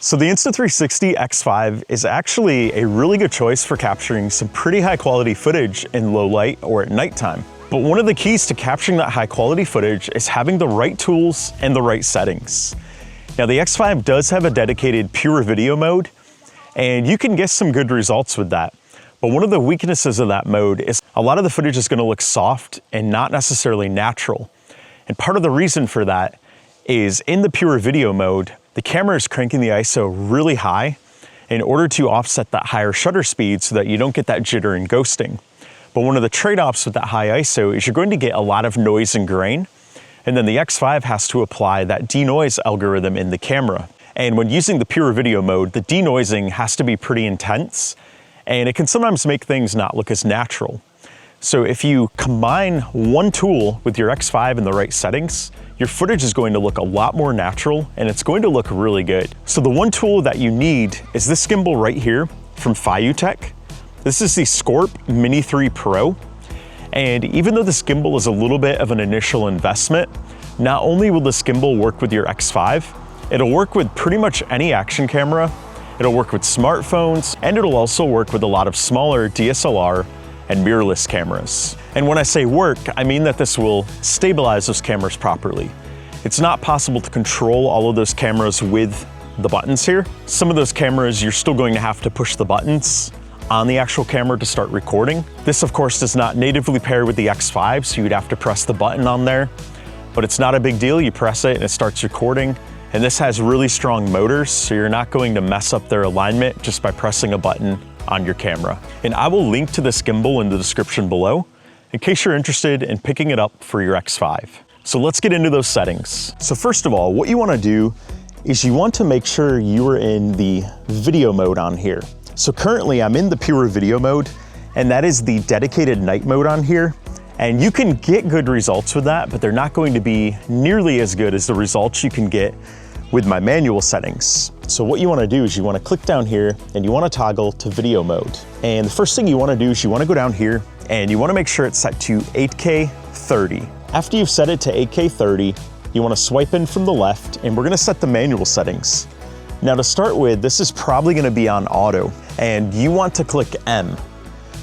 So the Insta360 X5 is actually a really good choice for capturing some pretty high quality footage in low light or at nighttime. But one of the keys to capturing that high quality footage is having the right tools and the right settings. Now the X5 does have a dedicated pure video mode, and you can get some good results with that. But one of the weaknesses of that mode is a lot of the footage is gonna look soft and not necessarily natural. And part of the reason for that is in the pure video mode, the camera is cranking the ISO really high in order to offset that higher shutter speed so that you don't get that jitter and ghosting. But one of the trade-offs with that high ISO is you're going to get a lot of noise and grain, and then the X5 has to apply that denoise algorithm in the camera. And when using the pure video mode, the denoising has to be pretty intense, and it can sometimes make things not look as natural. So if you combine one tool with your X5 in the right settings, your footage is going to look a lot more natural and it's going to look really good. So the one tool that you need is this gimbal right here from Fiutech. This is the Scorp Mini 3 Pro. And even though this gimbal is a little bit of an initial investment, not only will this gimbal work with your X5, it'll work with pretty much any action camera, it'll work with smartphones, and it'll also work with a lot of smaller DSLR and mirrorless cameras. And when I say work, I mean that this will stabilize those cameras properly. It's not possible to control all of those cameras with the buttons here. Some of those cameras, you're still going to have to push the buttons on the actual camera to start recording. This, of course, does not natively pair with the X5, so you'd have to press the button on there, but it's not a big deal. You press it and it starts recording. And this has really strong motors, so you're not going to mess up their alignment just by pressing a button on your camera. And I will link to this gimbal in the description below in case you're interested in picking it up for your X5. So let's get into those settings. So first of all, what you wanna do is you want to make sure you are in the video mode on here. So currently I'm in the pure video mode, and that is the dedicated night mode on here. And you can get good results with that, but they're not going to be nearly as good as the results you can get with my manual settings. So what you wanna do is you wanna click down here and you wanna toggle to video mode. And the first thing you wanna do is you wanna go down here and you wanna make sure it's set to 8K 30. After you've set it to 8K 30, you wanna swipe in from the left and we're gonna set the manual settings. Now to start with, this is probably gonna be on auto and you want to click M.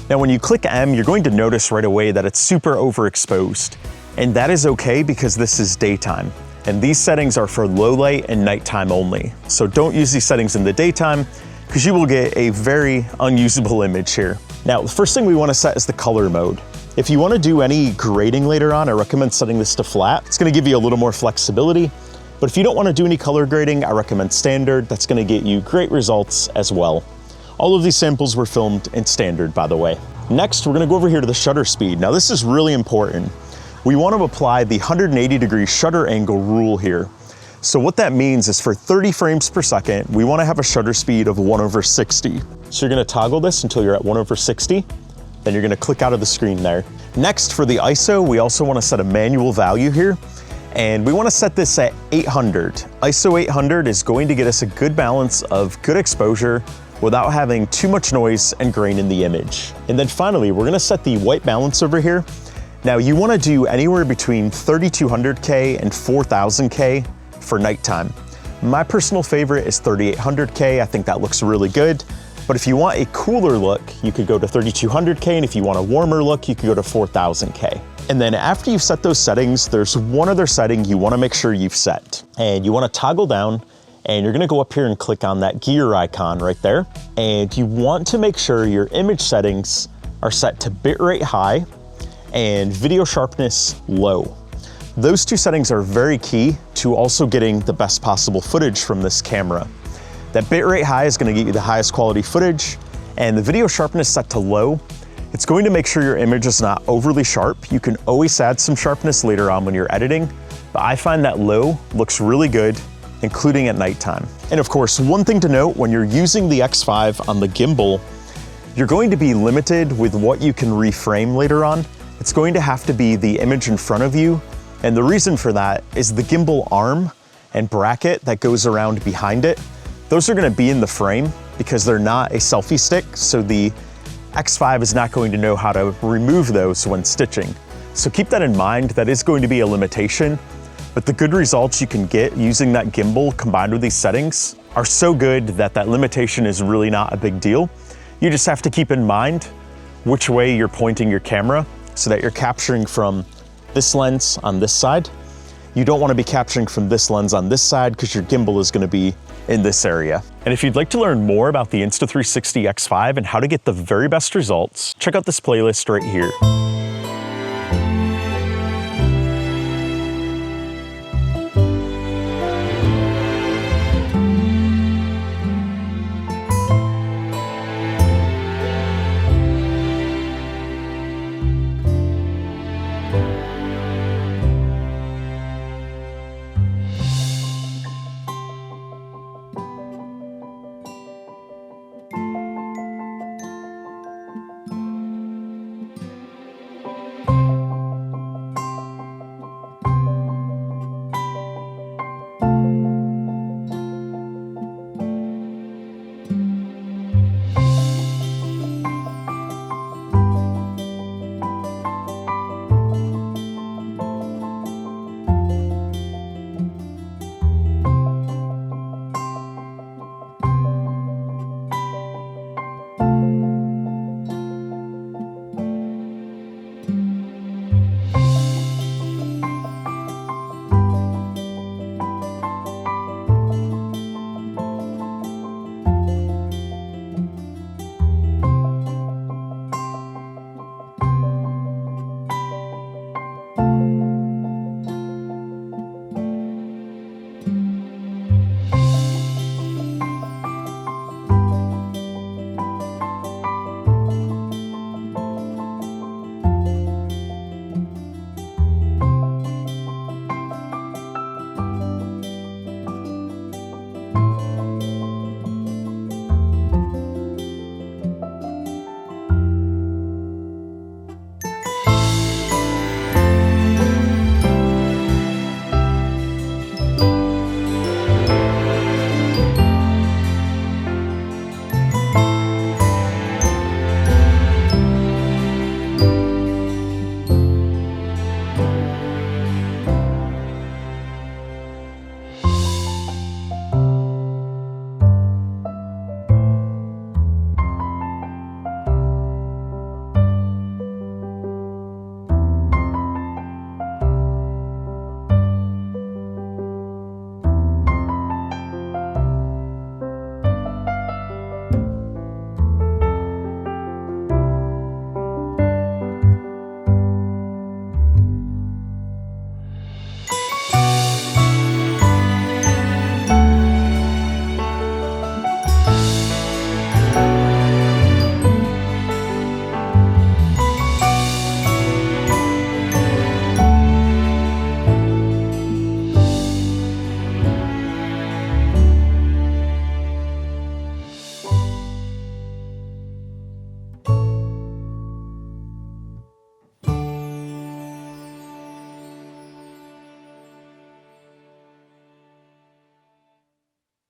Now when you click M, you're going to notice right away that it's super overexposed. And that is okay because this is daytime. And these settings are for low light and nighttime only. So don't use these settings in the daytime because you will get a very unusable image here. Now, the first thing we want to set is the color mode. If you want to do any grading later on, I recommend setting this to flat. It's going to give you a little more flexibility. But if you don't want to do any color grading, I recommend standard. That's going to get you great results as well. All of these samples were filmed in standard, by the way. Next, we're going to go over here to the shutter speed. Now, this is really important. We want to apply the 180-degree shutter angle rule here. So what that means is for 30 frames per second, we want to have a shutter speed of 1/60. So you're going to toggle this until you're at 1/60, then you're going to click out of the screen there. Next, for the ISO, we also want to set a manual value here, and we want to set this at 800. ISO 800 is going to get us a good balance of good exposure without having too much noise and grain in the image. And then finally, we're going to set the white balance over here. Now you wanna do anywhere between 3200K and 4000K for nighttime. My personal favorite is 3800K, I think that looks really good. But if you want a cooler look, you could go to 3200K, and if you want a warmer look, you could go to 4000K. And then after you've set those settings, there's one other setting you wanna make sure you've set. And you wanna toggle down, and you're gonna go up here and click on that gear icon right there. And you want to make sure your image settings are set to bitrate high, and video sharpness low. Those two settings are very key to also getting the best possible footage from this camera. That bitrate high is going to get you the highest quality footage, and the video sharpness set to low, it's going to make sure your image is not overly sharp. You can always add some sharpness later on when you're editing, but I find that low looks really good, including at nighttime. And of course, one thing to note when you're using the X5 on the gimbal, you're going to be limited with what you can reframe later on. It's going to have to be the image in front of you. And the reason for that is the gimbal arm and bracket that goes around behind it. Those are gonna be in the frame because they're not a selfie stick. So the X5 is not going to know how to remove those when stitching. So keep that in mind. That is going to be a limitation, but the good results you can get using that gimbal combined with these settings are so good that that limitation is really not a big deal. You just have to keep in mind which way you're pointing your camera so that you're capturing from this lens on this side. You don't want to be capturing from this lens on this side because your gimbal is going to be in this area. And if you'd like to learn more about the Insta360 X5 and how to get the very best results, check out this playlist right here.